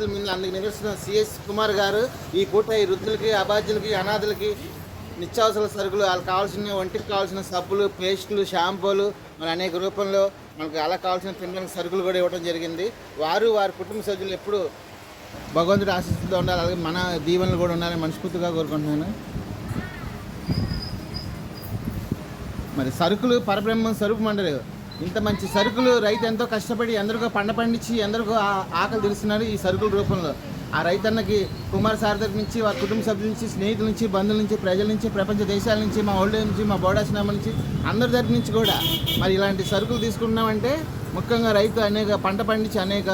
అందుకు నివసిస్తున్న సిఎస్ కుమార్ గారు ఈ పూట ఈ వృద్ధులకి, అబాధ్యులకి, అనాథులకి నిత్యావసర సరుకులు, వాళ్ళకి కావాల్సిన ఒంటికి కావాల్సిన సబ్బులు, పేస్టులు, షాంపూలు, మన అనేక రూపంలో మనకు అలా కావాల్సిన తినడానికి సరుకులు కూడా ఇవ్వడం జరిగింది. వారి కుటుంబ సభ్యులు ఎప్పుడు భగవంతుడి ఆశీస్సులతో ఉండాలి, అలాగే మన దీవెనలు కూడా ఉండాలని మనస్ఫూర్తిగా కోరుకుంటున్నాను. మరి సరుకులు పరబ్రహ్మం స్వరూపం అంటారు. ఇంత మంచి సరుకులు రైతు ఎంతో కష్టపడి ఎందరికో పండించి ఎందరికో ఆకలి తెలుస్తున్నారు ఈ సరుకుల రూపంలో. ఆ రైతన్నకి కుమార్ సార్ దగ్గర నుంచి, వారి కుటుంబ సభ్యుల నుంచి, స్నేహితుల నుంచి, బంధువుల నుంచి, ప్రజల నుంచి, ప్రపంచ దేశాల నుంచి, మా ఓల్డ్ నుంచి, మా బోడాసినామా నుంచి, అందరి దగ్గర నుంచి కూడా మరి ఇలాంటి సరుకులు తీసుకున్నామంటే ముఖ్యంగా రైతు అనేక పంట పండించి అనేక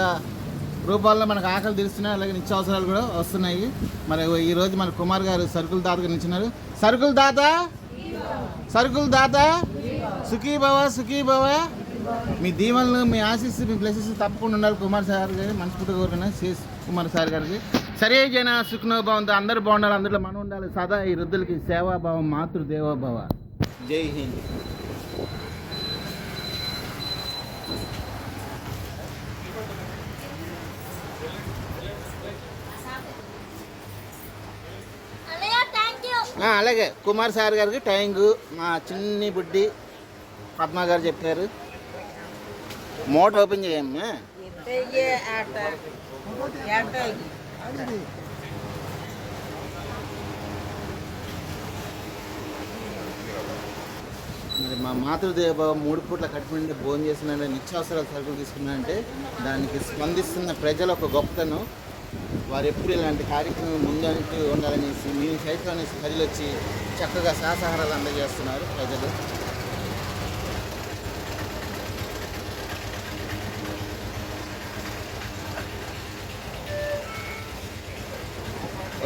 రూపాల్లో మనకు ఆకలి తెలుస్తున్నాయి, అలాగే నిత్యావసరాలు కూడా వస్తున్నాయి. మరి ఈరోజు మన కుమార్ గారు సరుకుల దాతగా నిలిచినారు. సరుకుల దాత సుఖీ భవ. మీ దీవెనలు, మీ ఆశీస్సు, మీ బ్లెస్సెస్ తప్పకుండా ఉండాలి కుమార్ సార్ గారి మనస్ఫూర్తిగా కోరుకున్నా. కుమార్ సార్ గారికి సరే జన సుఖనోభావంతో అందరూ బాగుండాలి, అందులో మనం ఉండాలి. సదా ఈ వృద్ధులకి సేవాభావం, మాతృదేవోభవ. జై హింద్. అలాగే కుమార్ సార్ గారికి థ్యాంక్ యూ. మా చిన్ని బుడ్డి పద్మ గారు చెప్పారు. మూట ఓపెన్ చేయమ్మా. మరి మా మాతృదేవ 3 పూట్ల కట్టుబడి భోజనం చేసిన నిత్యావసరాల సరుకులు తీసుకున్నారంటే దానికి స్పందిస్తున్న ప్రజల ఒక గొప్పతనం. వారు ఎప్పుడు ఇలాంటి కార్యక్రమం ముందంటూ ఉండాలనేసి మేము సైతం అనేసి కదిలి వచ్చి చక్కగా శాకాహారాలు అందజేస్తున్నారు ప్రజలు.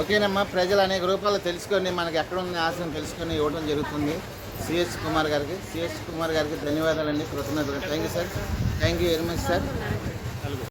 ఓకేనమ్మా, ప్రజలు అనేక రూపాయలు తెలుసుకొని మనకి ఎక్కడ ఉన్న ఆశను తెలుసుకొని ఇవ్వడం జరుగుతుంది. సిఎస్ కుమార్ గారికి ధన్యవాదాలండి, కృతజ్ఞతలు. Thank you sir, thank you very much sir.